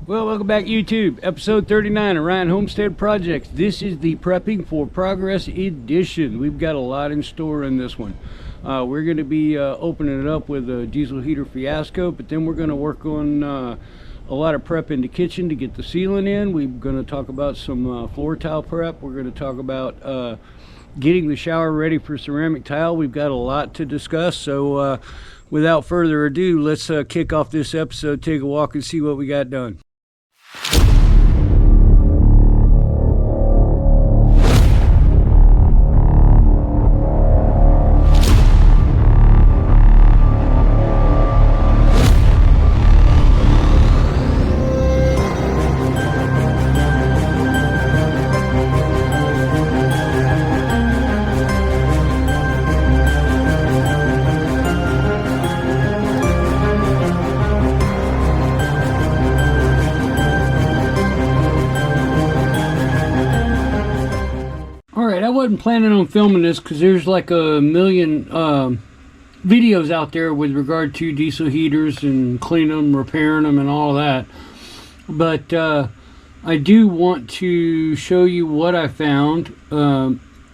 Well, welcome back YouTube, episode 39 of Ryan Homestead Projects. This is the Prepping for Progress edition. We've got a lot in store in this one. We're going to be opening it up with a diesel heater fiasco, but then we're going to work on a lot of prep in the kitchen to get the ceiling in. We're going to talk about some floor tile prep. We're going to talk about getting the shower ready for ceramic tile. We've got a lot to discuss, so without further ado, let's kick off this episode, take a walk and see what we got done. I wasn't planning on filming this because there's like a million videos out there with regard to diesel heaters and cleaning them, repairing them, and all that. But I do want to show you what I found.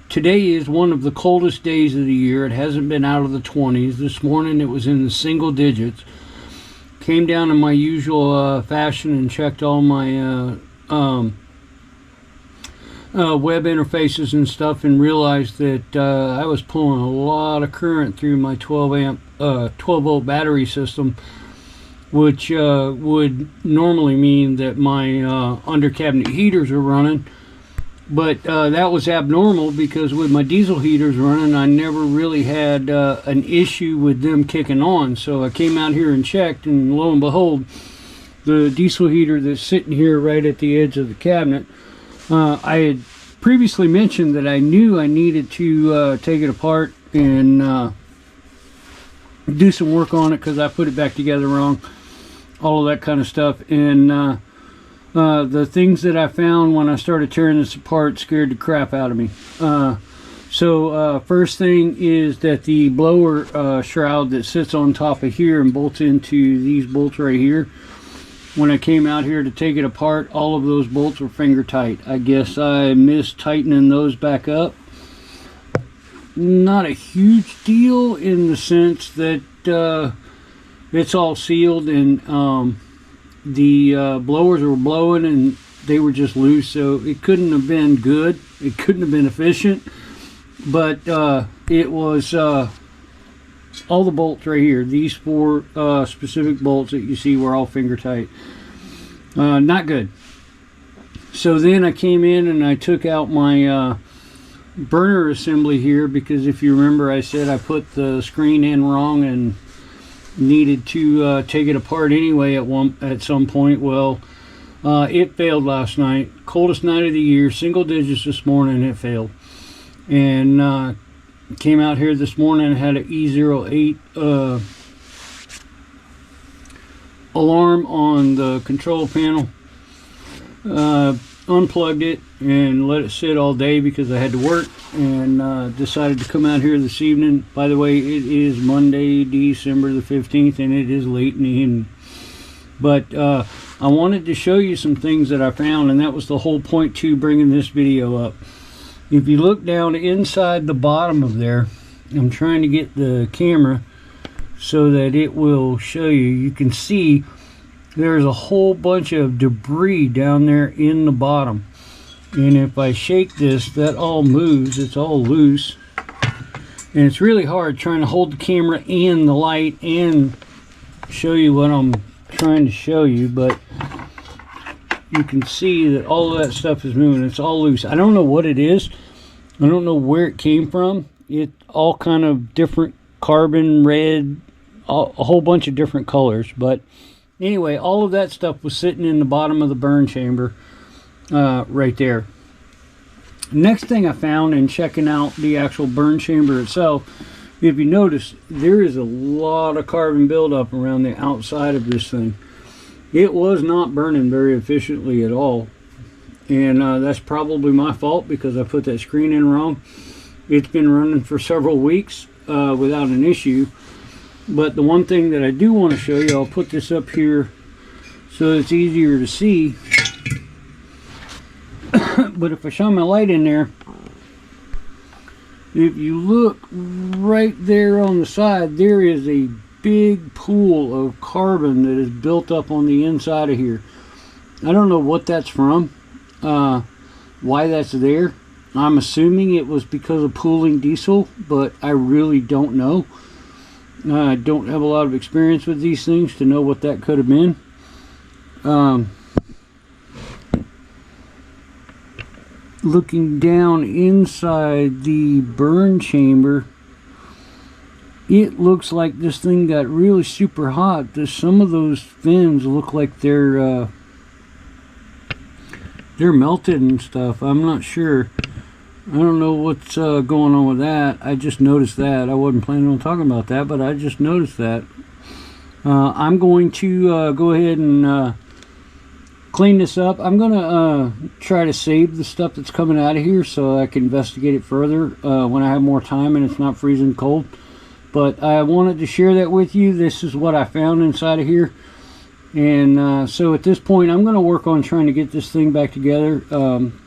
Today is one of the coldest days of the year. It hasn't been out of the 20s. This morning it was in the single digits. Came down in my usual fashion and checked all my web interfaces and stuff, and realized that I was pulling a lot of current through my 12 volt battery system, which would normally mean that my under cabinet heaters are running, but that was abnormal because with my diesel heaters running I never really had an issue with them kicking on. So I came out here and checked, and lo and behold, the diesel heater that's sitting here right at the edge of the cabinet, I had previously mentioned that I knew I needed to take it apart and do some work on it because I put it back together wrong, all of that kind of stuff. And the things that I found when I started tearing this apart scared the crap out of me. So first thing is that the blower shroud that sits on top of here and bolts into these bolts right here, when I came out here to take it apart, all of those bolts were finger tight. I guess I missed tightening those back up. Not a huge deal in the sense that it's all sealed, and the blowers were blowing and they were just loose, so it couldn't have been good. It couldn't have been efficient, but it was all the bolts right here. These four specific bolts that you see were all finger tight. Not good. So then I came in and I took out my burner assembly here, because if you remember I said I put the screen in wrong and needed to take it apart anyway at some point. Well, it failed last night. Coldest night of the year, single digits this morning, it failed. And came out here this morning and had an E08 alarm on the control panel. Unplugged it and let it sit all day because I had to work, and decided to come out here this evening. By the way, it is Monday, December the 15th, and it is late in the evening. But I wanted to show you some things that I found, and that was the whole point to bringing this video up. If you look down inside the bottom of there, I'm trying to get the camera so that it will show you. You can see there's a whole bunch of debris down there in the bottom. And if I shake this, that all moves. It's all loose. And it's really hard trying to hold the camera and the light and show you what I'm trying to show you. But you can see that all of that stuff is moving. It's all loose. I don't know what it is. I don't know where it came from. It's all kind of different carbon, red, a whole bunch of different colors. But anyway, all of that stuff was sitting in the bottom of the burn chamber right there. Next thing I found in checking out the actual burn chamber itself, if you notice, there is a lot of carbon buildup around the outside of this thing. It was not burning very efficiently at all, and that's probably my fault because I put that screen in wrong. It's been running for several weeks without an issue, but the one thing that I do want to show you, I'll put this up here so so it's easier to see. But if I shine my light in there, if you look right there on the side, there is a big pool of carbon that is built up on the inside of here. I don't know what that's from, why that's there. I'm assuming it was because of pooling diesel, but I really don't know. I don't have a lot of experience with these things to know what that could have been. Looking down inside the burn chamber, it looks like this thing got really super hot. Some of those fins look like they're melted and stuff. I'm not sure. I don't know what's going on with that. I just noticed that. I wasn't planning on talking about that, but I just noticed that. I'm going to go ahead and clean this up. I'm going to try to save the stuff that's coming out of here so I can investigate it further when I have more time and it's not freezing cold. But I wanted to share that with you. This is what I found inside of here. And so at this point, I'm going to work on trying to get this thing back together.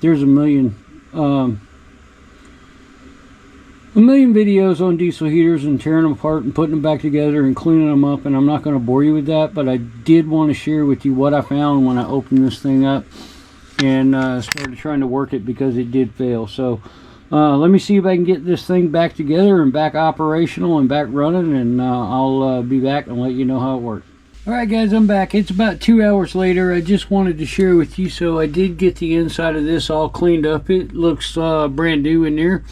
There's a million videos on diesel heaters and tearing them apart and putting them back together and cleaning them up, and I'm not going to bore you with that, but I did want to share with you what I found when I opened this thing up and started trying to work it, because it did fail. So let me see if I can get this thing back together and back operational and back running, and I'll be back and let you know how it works. Alright guys, I'm back. It's about 2 hours later. I just wanted to share with you, so I did get the inside of this all cleaned up. It looks brand new in there.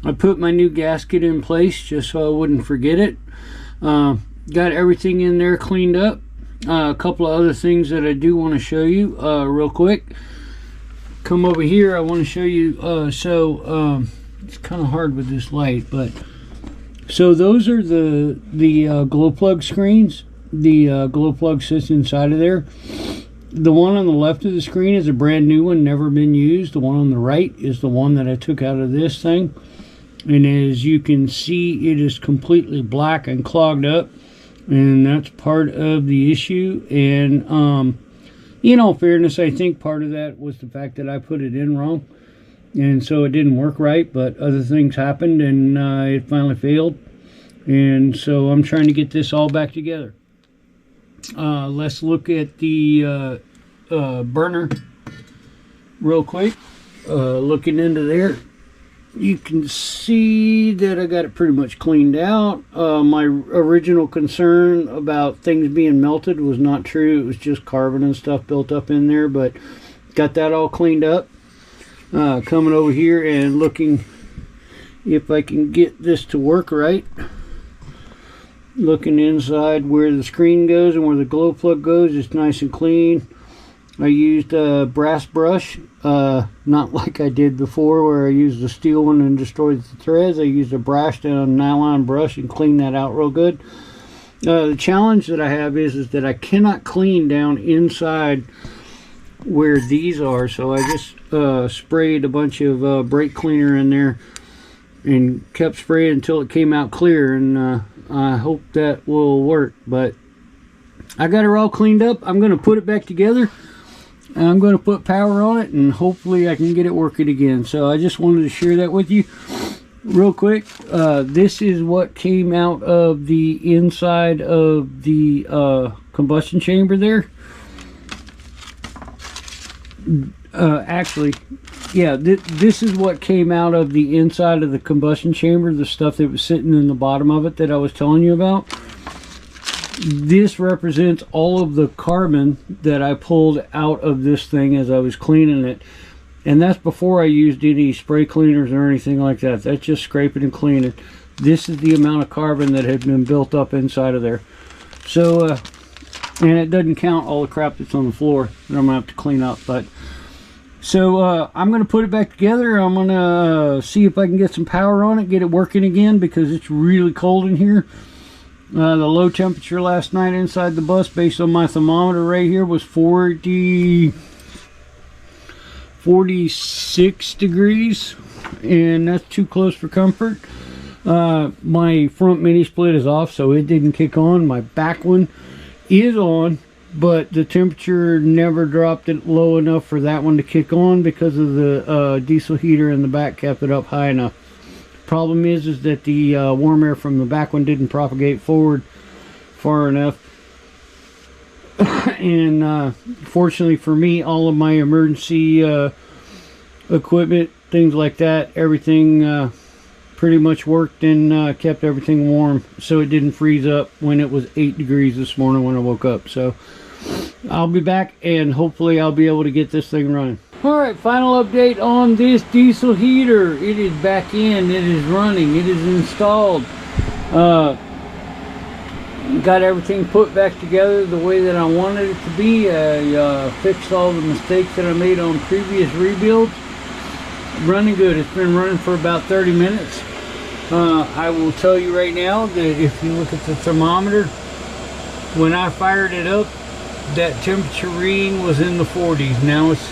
I put my new gasket in place just so I wouldn't forget it. Got everything in there cleaned up. A couple of other things that I do want to show you real quick. Come over here. I want to show you. It's kind of hard with this light, but so those are the glow plug screens. The glow plug sits inside of there. The one on the left of the screen is a brand new one, never been used. The one on the right is the one that I took out of this thing. And as you can see, it is completely black and clogged up, and that's part of the issue. And in all fairness, I think part of that was the fact that I put it in wrong, and so it didn't work right. But other things happened, and it finally failed. And so I'm trying to get this all back together. Let's look at the burner real quick. Looking into there, you can see that I got it pretty much cleaned out. My original concern about things being melted was not true. It was just carbon and stuff built up in there, but got that all cleaned up. Coming over here and looking if I can get this to work right. Looking inside where the screen goes and where the glow plug goes, it's nice and clean. I used a brass brush, not like I did before where I used the steel one and destroyed the threads. I used a brass and a nylon brush and cleaned that out real good. The challenge that I have is that I cannot clean down inside where these are, so I just sprayed a bunch of brake cleaner in there and kept spraying until it came out clear, and I hope that will work. But I got her all cleaned up. I'm going to put it back together. I'm going to put power on it, and hopefully I can get it working again. So I just wanted to share that with you real quick. This is what came out of the inside of the combustion chamber there. Actually, yeah, this is what came out of the inside of the combustion chamber, the stuff that was sitting in the bottom of it that I was telling you about. This represents all of the carbon that I pulled out of this thing as I was cleaning it. And that's before I used any spray cleaners or anything like that. That's just scraping and cleaning. This is the amount of carbon that had been built up inside of there. So, and it doesn't count all the crap that's on the floor that I'm going to have to clean up. But so I'm going to put it back together. I'm going to see if I can get some power on it, get it working again, because it's really cold in here. The low temperature last night inside the bus, based on my thermometer right here, was 46 degrees, and that's too close for comfort. My front mini split is off, so it didn't kick on. My back one is on, but the temperature never dropped it low enough for that one to kick on because of the diesel heater in the back kept it up high enough. Problem is that the warm air from the back one didn't propagate forward far enough. And fortunately for me, all of my emergency equipment, things like that, everything pretty much worked and kept everything warm, so it didn't freeze up when it was 8 degrees this morning when I woke up. So I'll be back and hopefully I'll be able to get this thing running. Alright, final update on this diesel heater. It is back in, it is running, it is installed. Got everything put back together the way that I wanted it to be. I fixed all the mistakes that I made on previous rebuilds. Running good. It's been running for about 30 minutes. I will tell you right now that if you look at the thermometer, when I fired it up, that temperature reading was in the 40s. Now it's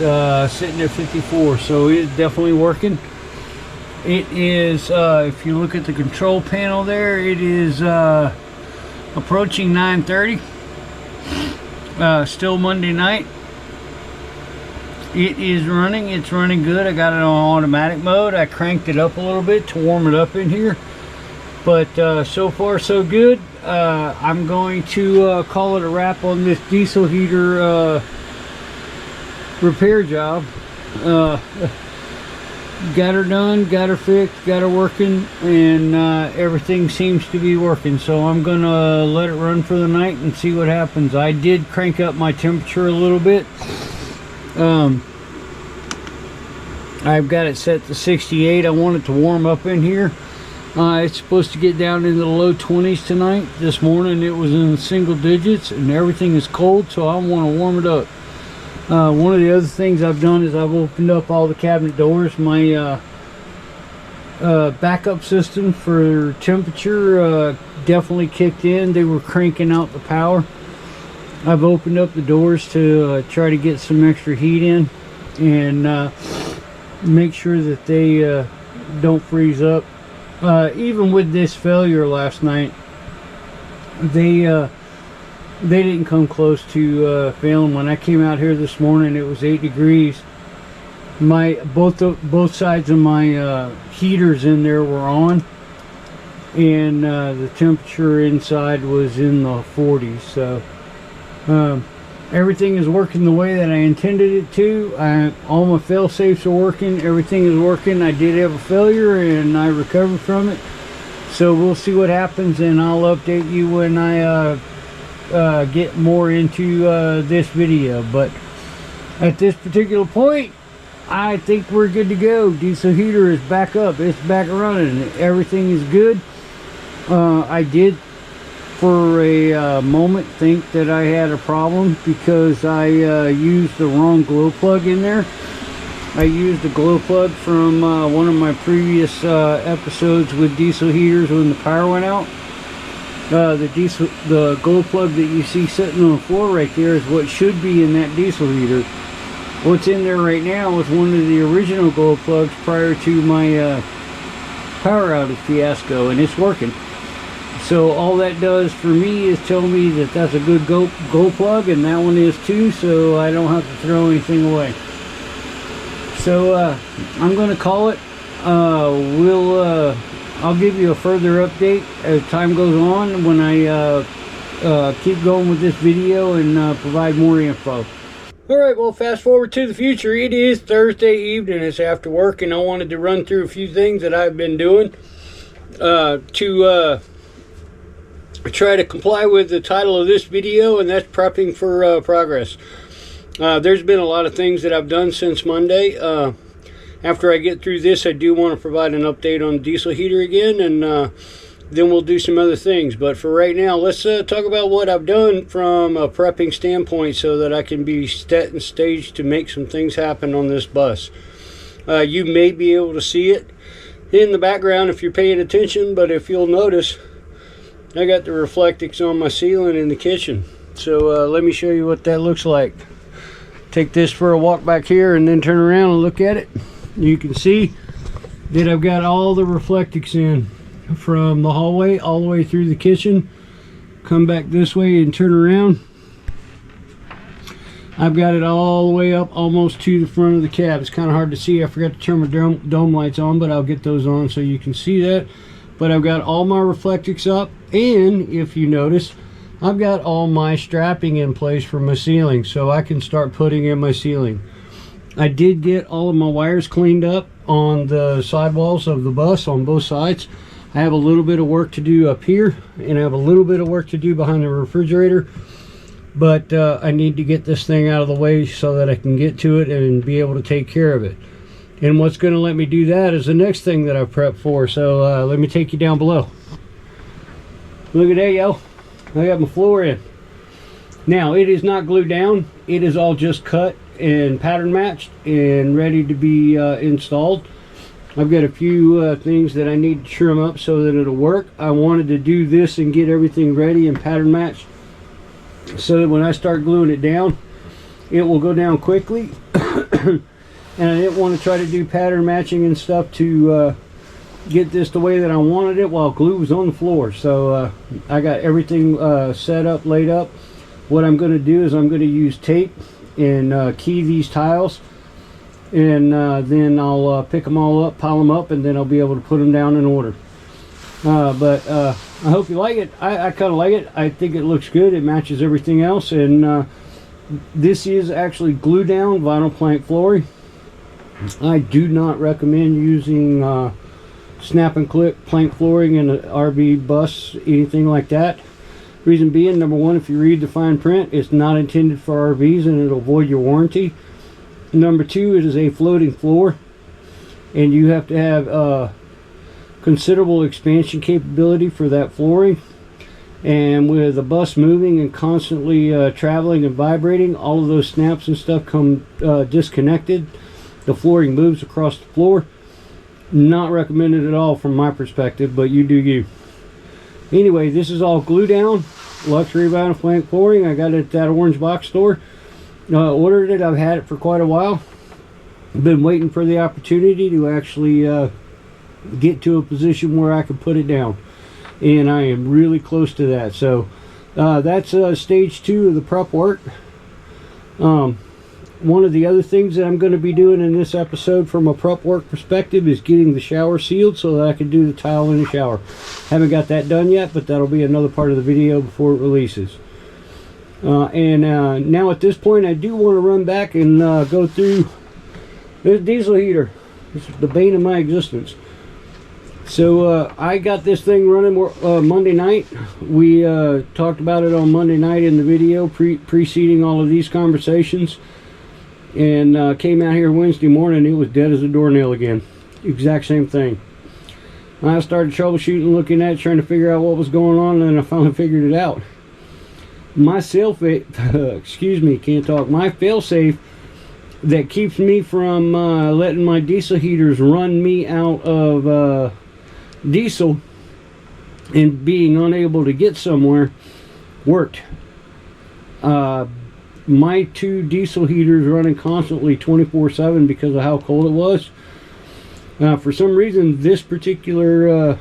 sitting at 54, so it is definitely working. It is, if you look at the control panel there, it is approaching 9:30. Still Monday night. It is running. It's running good. I got it on automatic mode. I cranked it up a little bit to warm it up in here, but so far so good. I'm going to call it a wrap on this diesel heater repair job. Got her done, got her fixed, got her working, and everything seems to be working. So I'm gonna let it run for the night and see what happens. I did crank up my temperature a little bit. I've got it set to 68. I want it to warm up in here. It's supposed to get down into the low 20s tonight. This morning it was in single digits and everything is cold, so I want to warm it up. One of the other things I've done is I've opened up all the cabinet doors. My backup system for temperature definitely kicked in. They were cranking out the power. I've opened up the doors to try to get some extra heat in and make sure that they don't freeze up. Even with this failure last night, they didn't come close to failing. When I came out here this morning, it was 8 degrees. Both sides of my heaters in there were on, and the temperature inside was in the 40s. So everything is working the way that I intended it to. All my fail safes are working. Everything is working. I did have a failure and I recovered from it. So we'll see what happens, and I'll update you when I get more into this video. But at this particular point, I think we're good to go. Diesel heater is back up. It's back running. Everything is good. I did for a moment think that I had a problem because I used the wrong glow plug in there. I used a glow plug from one of my previous episodes with diesel heaters when the power went out. The glow plug that you see sitting on the floor right there is what should be in that diesel heater. What's in there right now is one of the original glow plugs prior to my power outage fiasco, and it's working. So all that does for me is tell me that that's a good glow plug, and that one is too, so I don't have to throw anything away. So I'm going to call it. I'll give you a further update as time goes on when I keep going with this video and provide more info. Alright, well, fast forward to the future. It is Thursday evening. It's after work, and I wanted to run through a few things that I've been doing to try to comply with the title of this video, and that's prepping for progress. There's been a lot of things that I've done since Monday. After I get through this, I do want to provide an update on the diesel heater again, and then we'll do some other things. But for right now, let's talk about what I've done from a prepping standpoint so that I can be set and staged to make some things happen on this bus. You may be able to see it in the background if you're paying attention, but if you'll notice, I got the reflectix on my ceiling in the kitchen. So let me show you what that looks like. Take this for a walk back here and then turn around and look at it. You can see that I've got all the reflectix in from the hallway all the way through the kitchen. Come back this way and turn around. I've got it all the way up almost to the front of the cab. It's kind of hard to see. I forgot to turn my dome lights on, but I'll get those on so you can see that. But I've got all my reflectix up, and if you notice, I've got all my strapping in place for my ceiling, so I can start putting in my ceiling. I did get all of my wires cleaned up on the sidewalls of the bus on both sides. I have a little bit of work to do up here, and I have a little bit of work to do behind the refrigerator, but I need to get this thing out of the way so that I can get to it and be able to take care of it. And what's going to let me do that is the next thing that I've prepped for. So let me take you down below. Look at that, yo. I got my floor in. Now, it is not glued down. It is all just cut and pattern matched and ready to be installed. I've got a few things that I need to trim up so that it'll work. I wanted to do this and get everything ready and pattern matched so that when I start gluing it down, it will go down quickly. And I didn't want to try to do pattern matching and stuff to get this the way that I wanted it while glue was on the floor. So I got everything set up, laid up. What I'm going to do is I'm going to use tape and key these tiles, and then I'll pick them all up, pile them up, and then I'll be able to put them down in order. But I hope you like it. I kind of like it. I think it looks good. It matches everything else, and this is actually glue down vinyl plank flooring. I do not recommend using snap and clip plank flooring in an RV bus, anything like that. Reason being, number one, if you read the fine print, it's not intended for RVs and it'll void your warranty. Number two, it is a floating floor, and you have to have considerable expansion capability for that flooring. And with a bus moving and constantly traveling and vibrating, all of those snaps and stuff come disconnected. The flooring moves across the floor. Not recommended at all from my perspective, but you do you. Anyway, this is all glue down, luxury vinyl plank flooring. I got it at that orange box store. Ordered it. I've had it for quite a while. Been waiting for the opportunity to actually get to a position where I can put it down, and I am really close to that. So that's stage 2 of the prep work. One of the other things that I'm going to be doing in this episode from a prep work perspective is getting the shower sealed so that I can do the tile in the shower. Haven't got that done yet, but that'll be another part of the video before it releases. Now at this point, I do want to run back and go through this diesel heater. This is the bane of my existence. So I got this thing running Monday night. We talked about it on Monday night in the video preceding all of these conversations. And came out here Wednesday morning, it was dead as a doornail again. Exact same thing. I started troubleshooting, looking at it, trying to figure out what was going on, and then I finally figured it out. My my fail-safe that keeps me from letting my diesel heaters run me out of diesel and being unable to get somewhere worked. My 2 diesel heaters running constantly 24/7 because of how cold it was. For some reason, this particular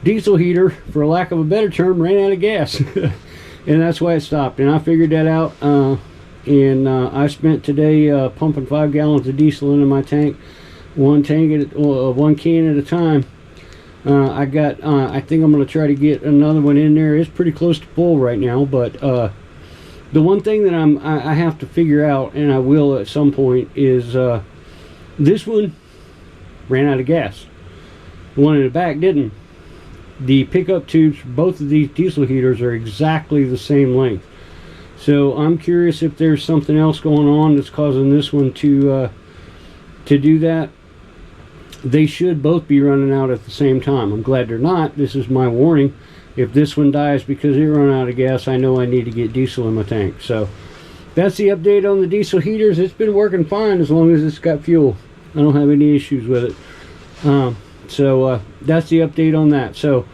diesel heater, for lack of a better term, ran out of gas. And that's why it stopped. And I figured that out. I spent today pumping 5 gallons of diesel into my tank. One can at a time. I think I'm going to try to get another one in there. It's pretty close to full right now, but the one thing that I have to figure out, and I will at some point, is this one ran out of gas. The one in the back didn't. The pickup tubes for both of these diesel heaters are exactly the same length. So I'm curious if there's something else going on that's causing this one to do that. They should both be running out at the same time. I'm glad they're not. This is my warning. If this one dies because it ran out of gas, I know I need to get diesel in my tank. So that's the update on the diesel heaters. It's been working fine as long as it's got fuel. I don't have any issues with it. So that's the update on that. So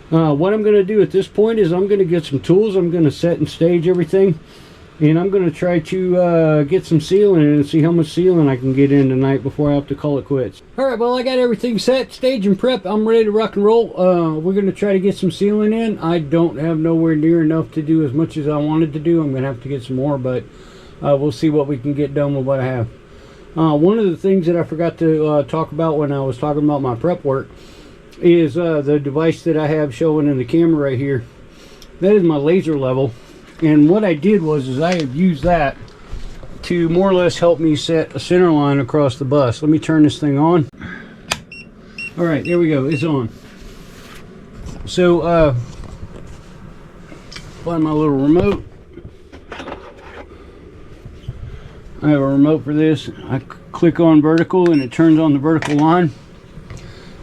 what I'm going to do at this point is I'm going to get some tools. I'm going to set and stage everything, and I'm going to try to get some sealing in and see how much sealing I can get in tonight before I have to call it quits. Alright, well, I got everything set, stage and prep. I'm ready to rock and roll. We're going to try to get some sealing in. I don't have nowhere near enough to do as much as I wanted to do. I'm going to have to get some more, but we'll see what we can get done with what I have. One of the things that I forgot to talk about when I was talking about my prep work is the device that I have showing in the camera right here. That is my laser level, and what I did was I have used that to more or less help me set a center line across the bus. Let me turn this thing on. All right, there we go, it's on. So find my little remote. I have a remote for this. I click on vertical and it turns on the vertical line.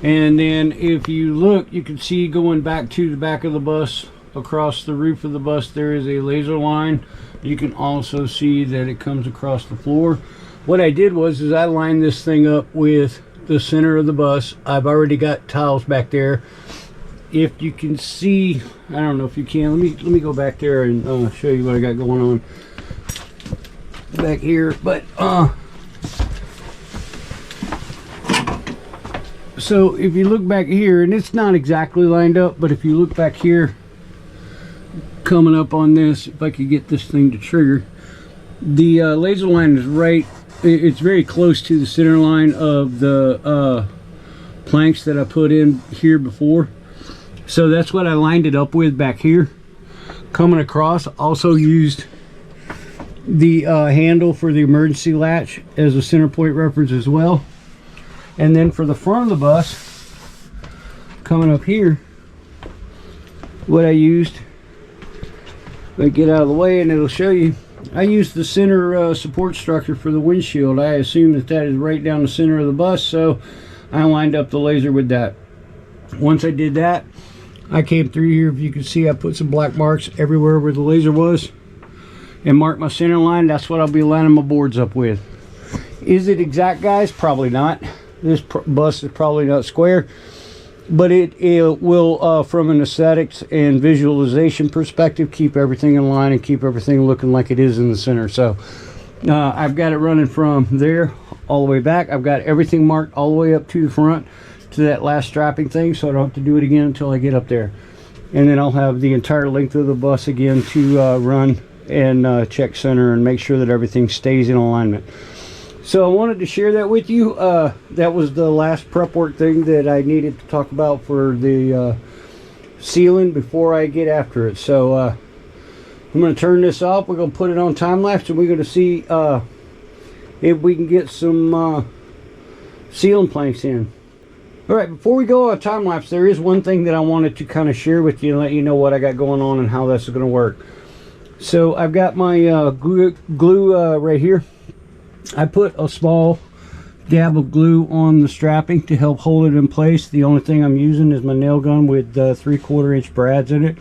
And then if you look, you can see going back to the back of the bus, across the roof of the bus, there is a laser line. You can also see that it comes across the floor. What I did was I lined this thing up with the center of the bus. I've already got tiles back there. If you can see, I don't know if you can, let me go back there and show you what I got going on back here. But so if you look back here, and it's not exactly lined up, but if you look back here, coming up on this, if I could get this thing to trigger, the laser line is right, it's very close to the center line of the planks that I put in here before. So that's what I lined it up with back here. Coming across, also used the handle for the emergency latch as a center point reference as well. And then for the front of the bus, coming up here, what I used, I get out of the way and it'll show you, I used the center support structure for the windshield. I assume that that is right down the center of the bus, so I lined up the laser with that. Once I did that, I came through here. If you can see, I put some black marks everywhere where the laser was and marked my center line. That's what I'll be lining my boards up with. Is it exact, guys? Probably not. This bus is probably not square, but it will, from an aesthetics and visualization perspective, keep everything in line and keep everything looking like it is in the center. So I've got it running from there all the way back. I've got everything marked all the way up to the front, to that last strapping thing, so I don't have to do it again until I get up there. And then I'll have the entire length of the bus again to run and check center and make sure that everything stays in alignment. So I wanted to share that with you. That was the last prep work thing that I needed to talk about for the sealing before I get after it. So I'm going to turn this off. We're going to put it on time lapse, and we're going to see if we can get some sealing planks in. Alright, before we go on time lapse, there is one thing that I wanted to kind of share with you and let you know what I got going on and how that's going to work. So I've got my glue right here. I put a small dab of glue on the strapping to help hold it in place. The only thing I'm using is my nail gun with 3/4 inch brads in it.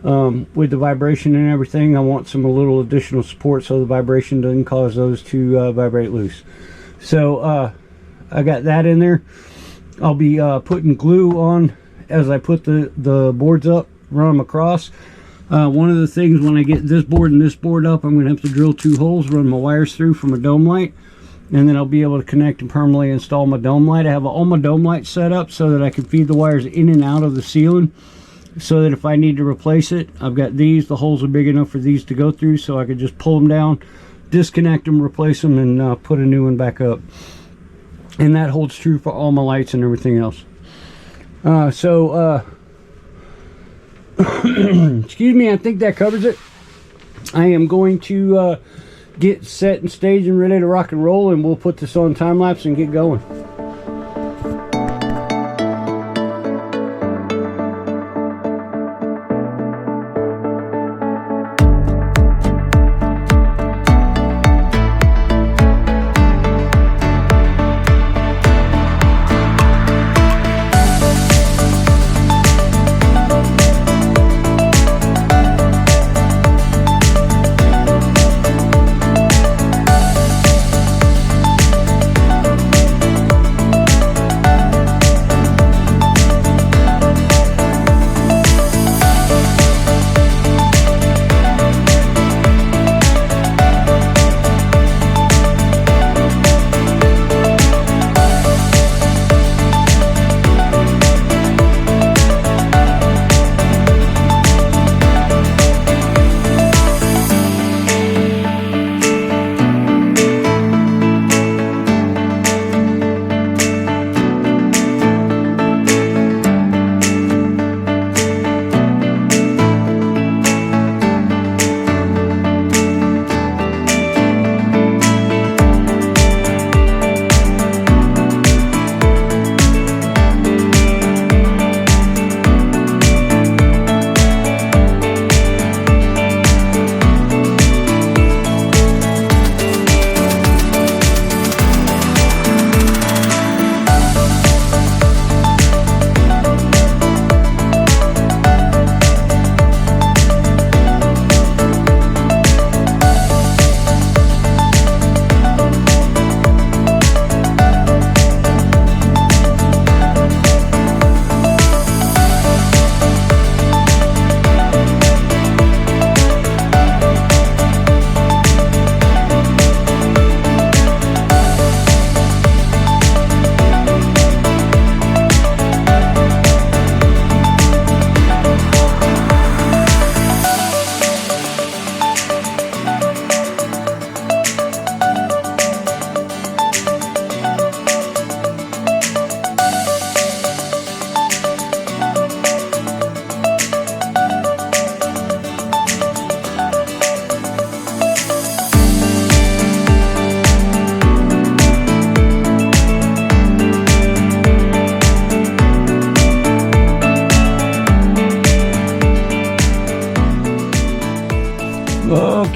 With the vibration and everything, I want some little additional support so the vibration doesn't cause those to vibrate loose. So I got that in there. I'll be putting glue on as I put the boards up, run them across. One of the things, when I get this board and this board up, I'm going to have to drill 2 holes, run my wires through from a dome light, and then I'll be able to connect and permanently install my dome light. I have all my dome lights set up so that I can feed the wires in and out of the ceiling, so that if I need to replace it, I've got these. The holes are big enough for these to go through, so I could just pull them down, disconnect them, replace them, and put a new one back up. And that holds true for all my lights and everything else. Excuse me, I think that covers it. I am going to get set and staged and ready to rock and roll, and we'll put this on time lapse and get going.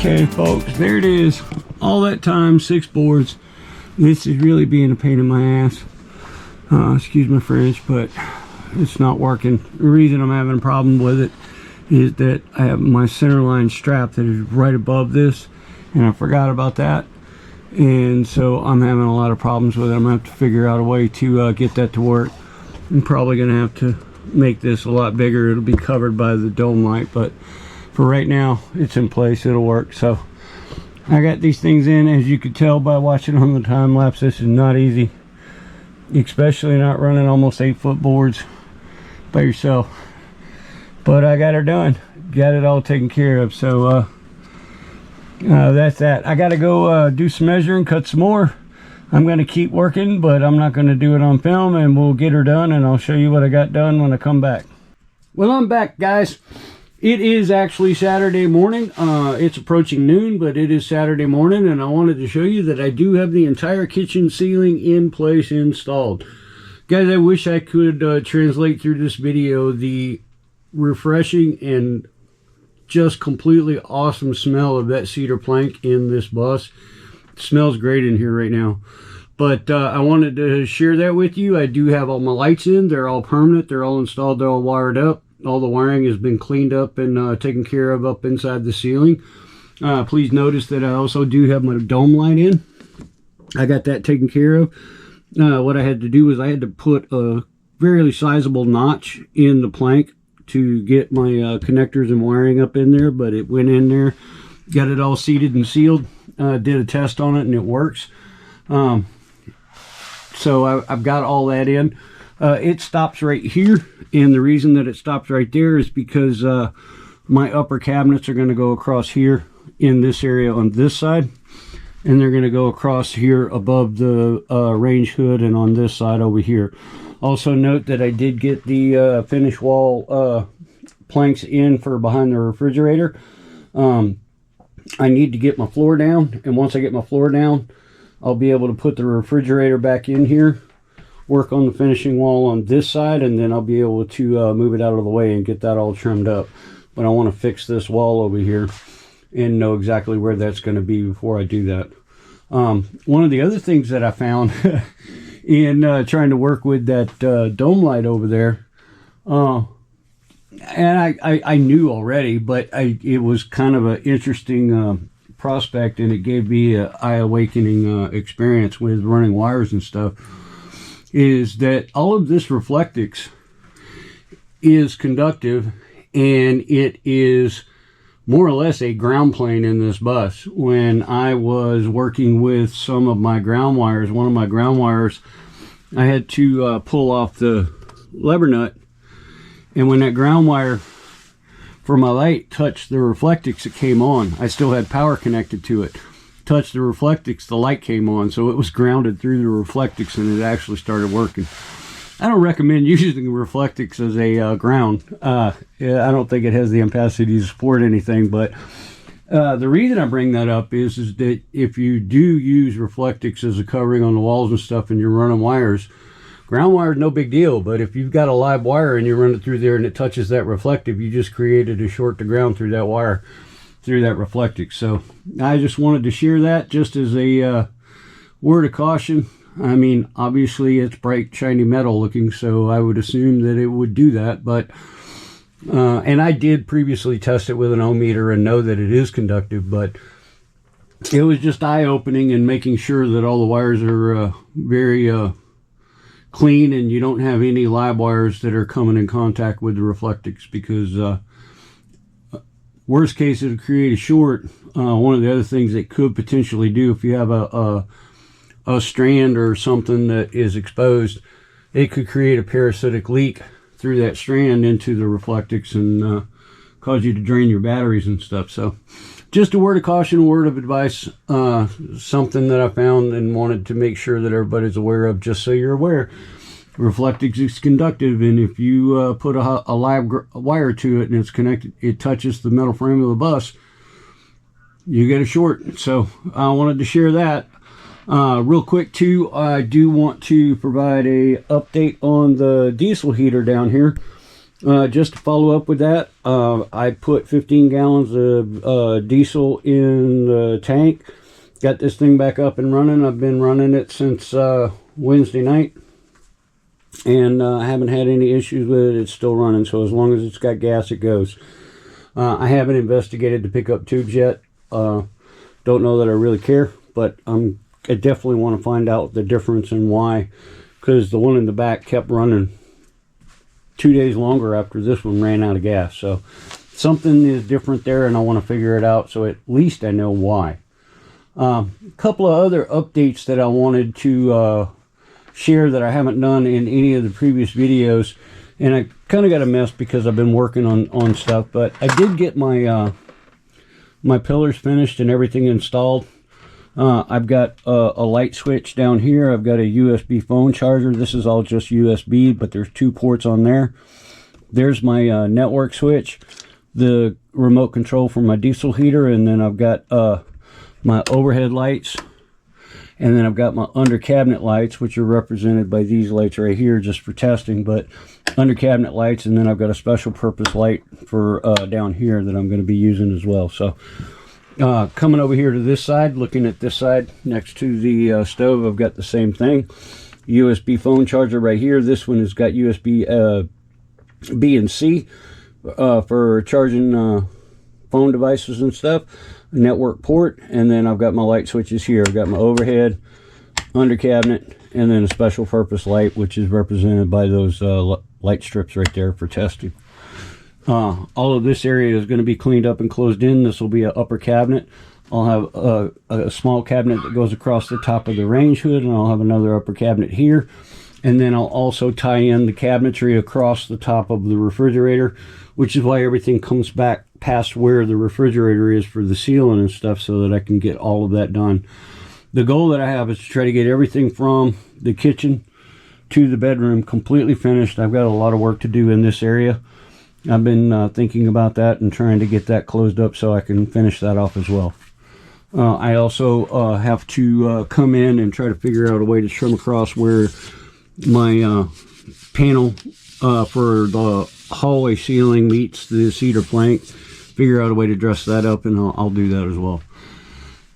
Okay, folks, there it is. All that time, 6 boards. This is really being a pain in my ass. Excuse my French, but it's not working. The reason I'm having a problem with it is that I have my center line strap that is right above this, and I forgot about that. And so I'm having a lot of problems with it. I'm gonna have to figure out a way to get that to work. I'm probably gonna have to make this a lot bigger. It'll be covered by the dome light, but for right now it's in place. It'll work. So I got these things in. As you could tell by watching on the time lapse, this is not easy, especially not running almost 8-foot boards by yourself. But I got her done, got it all taken care of. So that's that. I gotta go do some measuring, cut some more. I'm gonna keep working, but I'm not gonna do it on film, and we'll get her done, and I'll show you what I got done when I come back. Well, I'm back, guys. It is actually Saturday morning. It's approaching noon, but it is Saturday morning, and I wanted to show you that I do have the entire kitchen ceiling in place, installed. Guys, I wish I could translate through this video the refreshing and just completely awesome smell of that cedar plank in this bus. It smells great in here right now. But I wanted to share that with you. I do have all my lights in. They're all permanent. They're all installed. They're all wired up. All the wiring has been cleaned up and taken care of up inside the ceiling. Please notice that I also do have my dome light in. I got that taken care of. What I had to do was I had to put a fairly sizable notch in the plank to get my connectors and wiring up in there, but it went in there, got it all seated and sealed. Did a test on it, and it works. So I've got all that in. It stops right here, and the reason that it stops right there is because my upper cabinets are going to go across here in this area on this side, and they're going to go across here above the range hood and on this side over here. Also note that I did get the finish wall planks in for behind the refrigerator. I need to get my floor down, and once I get my floor down, I'll be able to put the refrigerator back in here, work on the finishing wall on this side, and then I'll be able to move it out of the way and get that all trimmed up. But I want to fix this wall over here and know exactly where that's going to be before I do that. One of the other things that I found in trying to work with that dome light over there, and I knew already, but it was kind of an interesting prospect, and it gave me an eye-awakening experience with running wires and stuff, is that all of this Reflectix is conductive, and it is more or less a ground plane in this bus. When I was working with some of my ground wires, one of my ground wires, I had to pull off the lever nut, and when that ground wire for my light touched the Reflectix, it came on. I still had power connected to it. Touched the Reflectix, the light came on, so it was grounded through the Reflectix, and it actually started working. I don't recommend using Reflectix as a ground. I don't think it has the capacity to support anything, but the reason I bring that up is that if you do use Reflectix as a covering on the walls and stuff and you're running wires, ground wire is no big deal, but if you've got a live wire and you run it through there and it touches that reflective, you just created a short to ground through that wire, through that Reflectix. So I just wanted to share that just as a word of caution. I mean, obviously it's bright, shiny metal looking, so I would assume that it would do that, but and I did previously test it with an ohm meter and know that it is conductive, but it was just eye-opening and making sure that all the wires are very clean and you don't have any live wires that are coming in contact with the Reflectix, because worst case it'll create a short. One of the other things it could potentially do, if you have a strand or something that is exposed, it could create a parasitic leak through that strand into the Reflectix and cause you to drain your batteries and stuff. So just a word of caution, a word of advice, something that I found and wanted to make sure that everybody's aware of, just so you're aware. Reflectix is conductive, and if you put a live wire to it and it's connected, it touches the metal frame of the bus, you get a short. So I wanted to share that. Real quick too, I do want to provide a update on the diesel heater down here. Just to follow up with that, I put 15 gallons of diesel in the tank. Got this thing back up and running. I've been running it since Wednesday night, and I haven't had any issues with it. It's still running, so as long as it's got gas, it goes. I haven't investigated the pickup tubes yet. Don't know that I really care, but I definitely want to find out the difference and why, because the one in the back kept running 2 days longer after this one ran out of gas. So something is different there, and I want to figure it out, so at least I know why. A couple of other updates that I wanted to share that I haven't done in any of the previous videos, and I kind of got a mess because I've been working on stuff, but I did get my my pillars finished and everything installed. I've got a light switch down here. I've got a USB phone charger. This is all just USB, but there's 2 ports on there. There's my network switch, the remote control for my diesel heater, and then I've got my overhead lights, and then I've got my under cabinet lights, which are represented by these lights right here just for testing, but under cabinet lights, and then I've got a special purpose light for down here that I'm going to be using as well. So coming over here to this side, looking at this side next to the stove, I've got the same thing. USB phone charger right here. This one has got USB B and C for charging phone devices and stuff. Network port, and then I've got my light switches here. I've got my overhead, under cabinet, and then a special purpose light, which is represented by those light strips right there for testing. All of this area is going to be cleaned up and closed in. This will be an upper cabinet. I'll have a small cabinet that goes across the top of the range hood, and I'll have another upper cabinet here. And then I'll also tie in the cabinetry across the top of the refrigerator, which is why everything comes back past where the refrigerator is for the ceiling and stuff, so that I can get all of that done. The goal that I have is to try to get everything from the kitchen to the bedroom completely finished. I've got a lot of work to do in this area. I've been thinking about that and trying to get that closed up so I can finish that off as well. I also have to come in and try to figure out a way to trim across where my panel for the hallway ceiling meets the cedar plank. Figure out a way to dress that up, and I'll do that as well.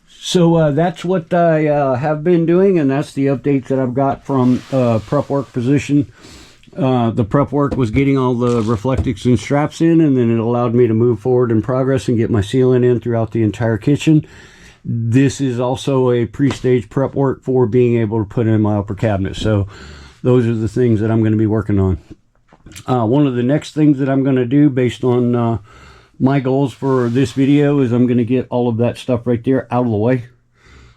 So that's what I have been doing, and that's the updates that I've got from prep work position. The prep work was getting all the reflectix and straps in, and then it allowed me to move forward in progress and get my sealing in throughout the entire kitchen. This is also a pre-stage prep work for being able to put in my upper cabinet. So those are the things that I'm going to be working on. One of the next things that I'm going to do based on my goals for this video is I'm going to get all of that stuff right there out of the way.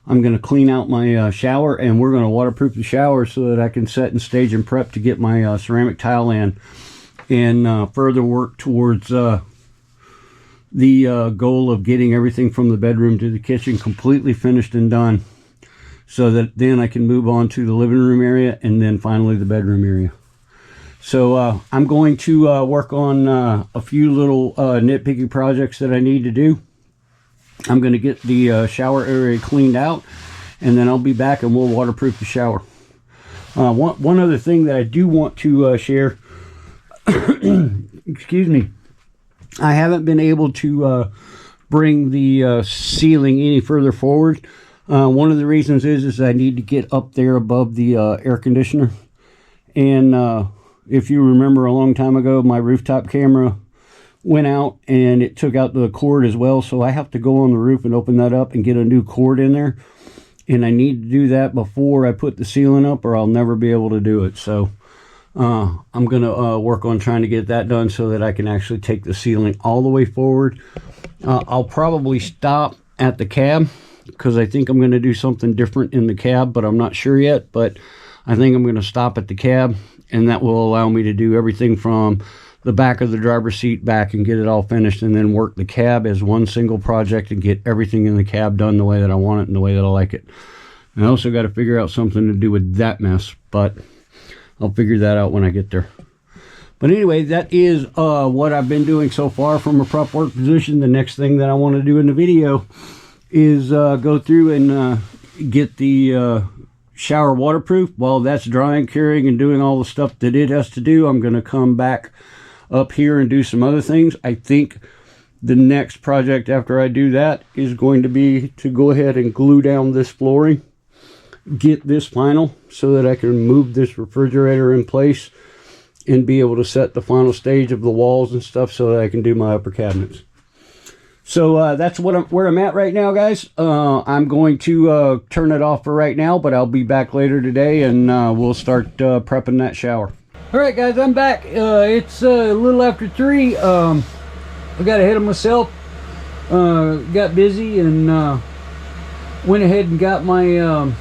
I'm going to clean out my shower, and we're going to waterproof the shower so that I can set and stage and prep to get my ceramic tile in, and further work towards the goal of getting everything from the bedroom to the kitchen completely finished and done, so that then I can move on to the living room area and then finally the bedroom area. So I'm going to work on a few little nitpicky projects that I need to do. I'm going to get the shower area cleaned out, and then I'll be back and we'll waterproof the shower. One other thing that I do want to share, excuse me, I haven't been able to bring the ceiling any further forward. One of the reasons is I need to get up there above the air conditioner, and if you remember a long time ago, my rooftop camera went out and it took out the cord as well. So I have to go on the roof and open that up and get a new cord in there. And I need to do that before I put the ceiling up, or I'll never be able to do it. So I'm going to work on trying to get that done so that I can actually take the ceiling all the way forward. I'll probably stop at the cab because I think I'm going to do something different in the cab, but I'm not sure yet. But I think I'm going to stop at the cab, and that will allow me to do everything from the back of the driver's seat back and get it all finished, and then work the cab as one single project and get everything in the cab done the way that I want it and the way that I like it. I also got to figure out something to do with that mess, but I'll figure that out when I get there. But anyway, that is what I've been doing so far from a prep work position. The next thing that I want to do in the video is go through and get the shower waterproof. While that's drying, curing, and doing all the stuff that it has to do, I'm going to come back up here and do some other things. I think the next project after I do that is going to be to go ahead and glue down this flooring, get this final so that I can move this refrigerator in place and be able to set the final stage of the walls and stuff so that I can do my upper cabinets. So that's where I'm at right now, guys. I'm going to turn it off for right now, but I'll be back later today, and we'll start prepping that shower. All right, guys, I'm back. It's a little after 3. I got ahead of myself, got busy, and went ahead and got my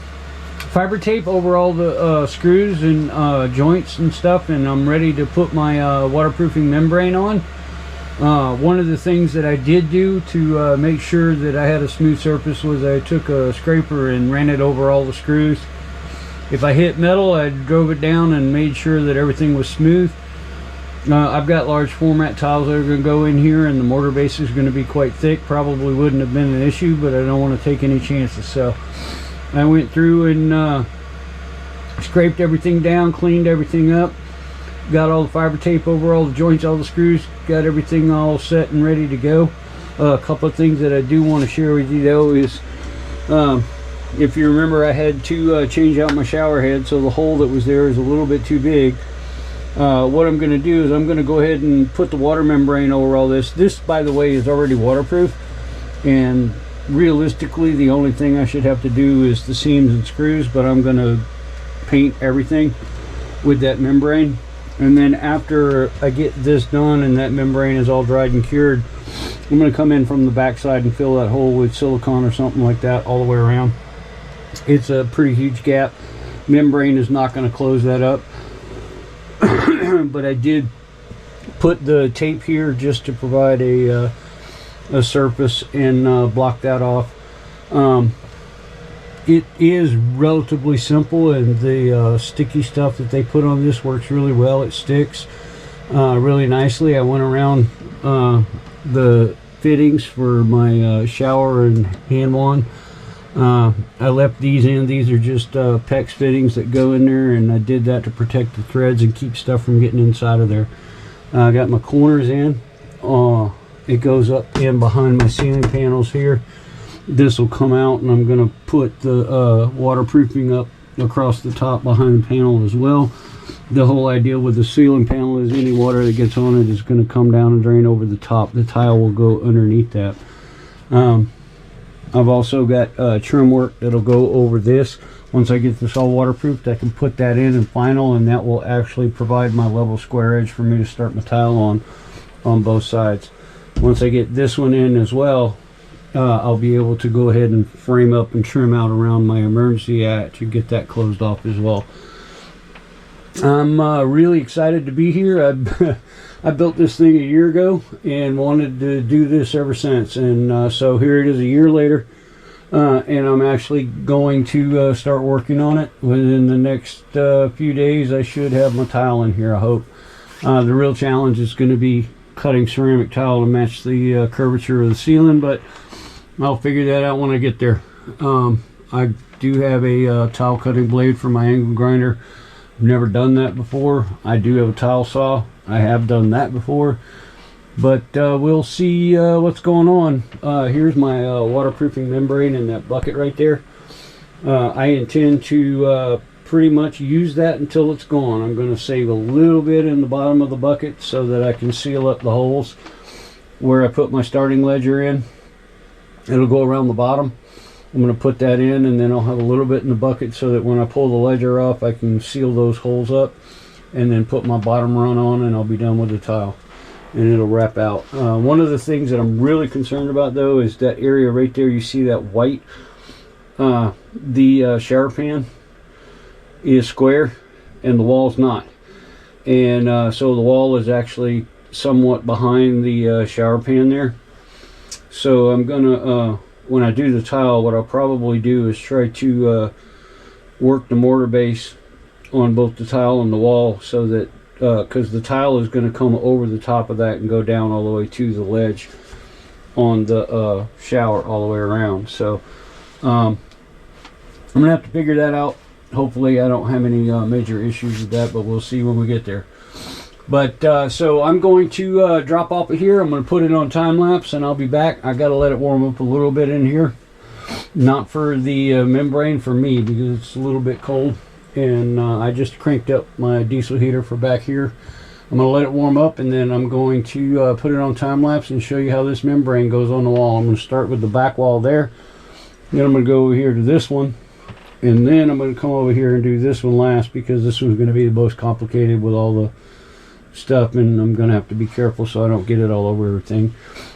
fiber tape over all the screws and joints and stuff, and I'm ready to put my waterproofing membrane on. One of the things that I did do to make sure that I had a smooth surface was I took a scraper and ran it over all the screws. If I hit metal, I drove it down and made sure that everything was smooth. I've got large format tiles that are going to go in here, and the mortar base is going to be quite thick. Probably wouldn't have been an issue, but I don't want to take any chances. So I went through and scraped everything down, cleaned everything up. Got all the fiber tape over all the joints, all the screws, got everything all set and ready to go. A couple of things that I do want to share with you though is, if you remember, I had to change out my shower head, so the hole that was there is a little bit too big. What I'm going to do is I'm going to go ahead and put the water membrane over all this. This, by the way, is already waterproof, and realistically the only thing I should have to do is the seams and screws, but I'm going to paint everything with that membrane. And then after I get this done and that membrane is all dried and cured, I'm going to come in from the back side and fill that hole with silicone or something like that all the way around. It's a pretty huge gap. Membrane is not going to close that up. But I did put the tape here just to provide a surface and block that off. It is relatively simple, and the sticky stuff that they put on this works really well. It sticks really nicely. I went around the fittings for my shower and hand wand. I left these in. These are just PEX fittings that go in there, and I did that to protect the threads and keep stuff from getting inside of there. I got my corners in. It goes up in behind my ceiling panels here. This will come out, and I'm going to put the waterproofing up across the top behind the panel as well. The whole idea with the ceiling panel is any water that gets on it is going to come down and drain over the top. The tile will go underneath that. I've also got trim work that'll go over this. Once I get this all waterproofed, I can put that in final, and that will actually provide my level square edge for me to start my tile on both sides. Once I get this one in as well, I'll be able to go ahead and frame up and trim out around my emergency hatch and get that closed off as well. I'm really excited to be here. I built this thing a year ago and wanted to do this ever since, and so here it is a year later, and I'm actually going to start working on it. Within the next few days I should have my tile in here, I hope. The real challenge is going to be cutting ceramic tile to match the curvature of the ceiling, but I'll figure that out when I get there. I do have a tile cutting blade for my angle grinder. I've never done that before. I do have a tile saw. I have done that before, but we'll see what's going on. Here's my waterproofing membrane in that bucket right there. I intend to pretty much use that until it's gone. I'm going to save a little bit in the bottom of the bucket so that I can seal up the holes where I put my starting ledger in. It'll go around the bottom. I'm going to put that in, and then I'll have a little bit in the bucket so that when I pull the ledger off, I can seal those holes up and then put my bottom run on, and I'll be done with the tile, and it'll wrap out. One of the things that I'm really concerned about though is that area right there. You see that white? The shower pan is square and the wall's not, and so the wall is actually somewhat behind the shower pan there. So I'm gonna when I do the tile, what I'll probably do is try to work the mortar base on both the tile and the wall, so that because the tile is going to come over the top of that and go down all the way to the ledge on the shower all the way around. So I'm gonna have to figure that out. Hopefully I don't have any major issues with that, but we'll see when we get there. But so I'm going to drop off of here. I'm going to put it on time lapse, and I'll be back. I got to let it warm up a little bit in here, not for the membrane, for me, because it's a little bit cold. And I just cranked up my diesel heater for back here. I'm going to let it warm up, and then I'm going to put it on time lapse and show you how this membrane goes on the wall. I'm going to start with the back wall there. Then I'm going to go over here to this one, and then I'm going to come over here and do this one last, because this one's going to be the most complicated with all the stuff, and I'm going to have to be careful so I don't get it all over everything.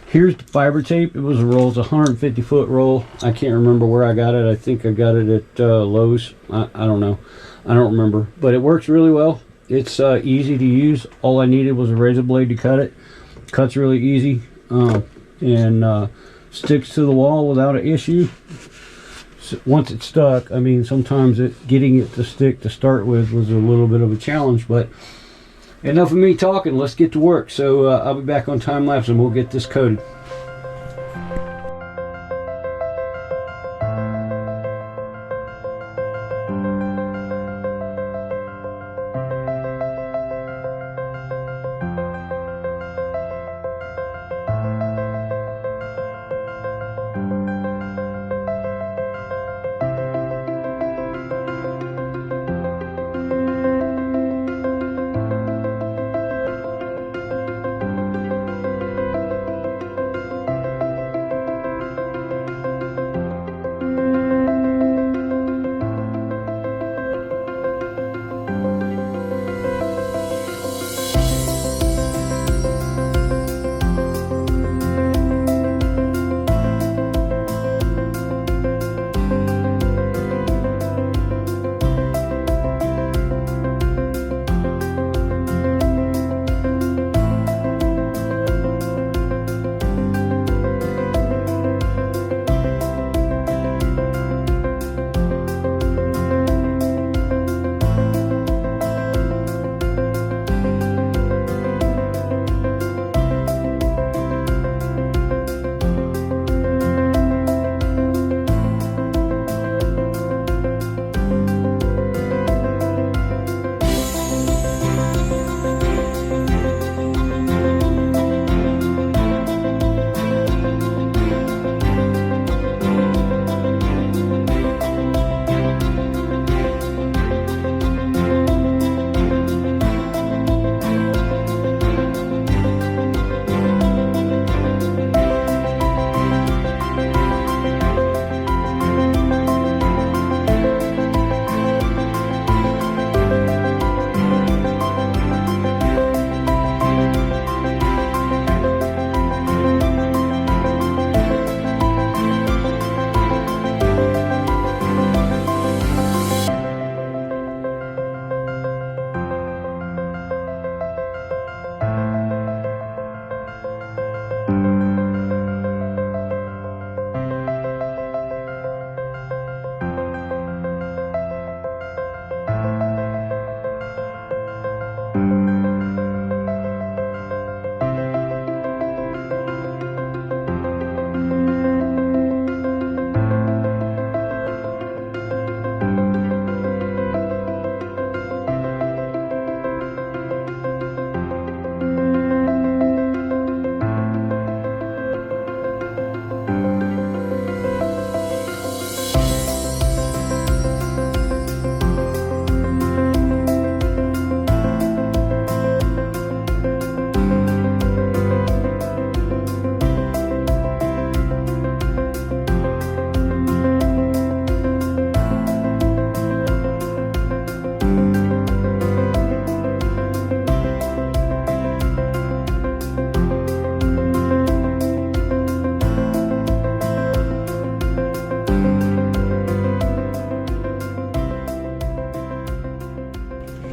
Here's the fiber tape. It was a roll. It's a 150 foot roll. I can't remember where I got it. I think I got it at Lowe's. I don't know. I don't remember, but it works really well. It's easy to use. All I needed was a razor blade to cut it. Cuts really easy, and sticks to the wall without an issue. So once it's stuck, I mean, sometimes getting it to stick to start with was a little bit of a challenge, but enough of me talking. Let's get to work. So I'll be back on time lapse, and we'll get this coated.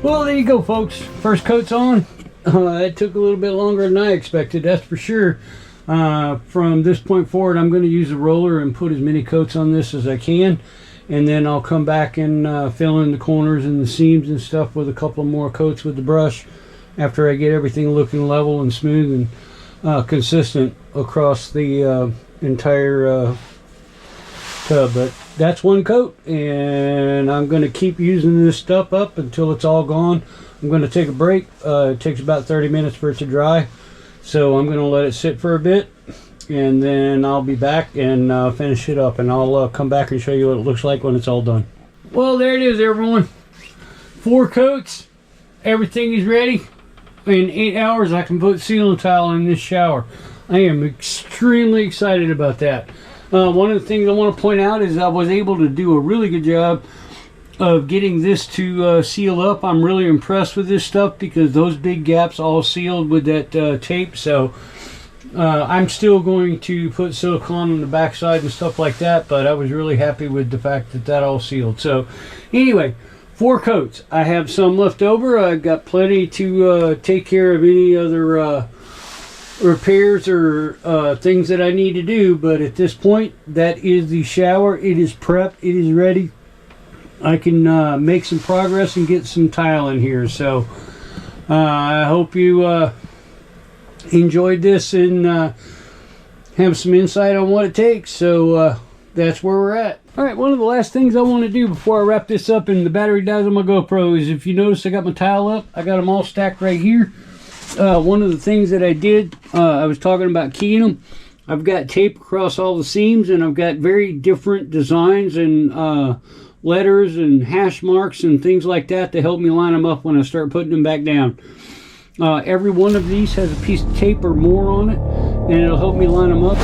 Well, there you go, folks. First coat's on. It took a little bit longer than I expected, that's for sure. From this point forward, I'm going to use a roller and put as many coats on this as I can, and then I'll come back and fill in the corners and the seams and stuff with a couple more coats with the brush after I get everything looking level and smooth and consistent across the entire tub. But that's one coat, and I'm going to keep using this stuff up until it's all gone. I'm going to take a break. It takes about 30 minutes for it to dry, so I'm going to let it sit for a bit, and then I'll be back and finish it up, and I'll come back and show you what it looks like when it's all done. Well, there it is, everyone. 4 coats. Everything is ready. In 8 hours, I can put ceiling tile in this shower. I am extremely excited about that. One of the things I want to point out is I was able to do a really good job of getting this to seal up. I'm really impressed with this stuff because those big gaps all sealed with that tape. So I'm still going to put silicone on the backside and stuff like that, but I was really happy with the fact that that all sealed. So anyway, 4 coats. I have some left over. I've got plenty to take care of any other repairs or things that I need to do, but at this point, that is the shower. It is prepped. It is ready. I can make some progress and get some tile in here. So I hope you enjoyed this and have some insight on what it takes. So that's where we're at. All right, one of the last things I want to do before I wrap this up and the battery dies on my GoPro is, if you notice, I got my tile up. I got them all stacked right here. One of the things that I did, I was talking about keying them. I've got tape across all the seams, and I've got very different designs and letters and hash marks and things like that to help me line them up when I start putting them back down. Every one of these has a piece of tape or more on it, and it'll help me line them up.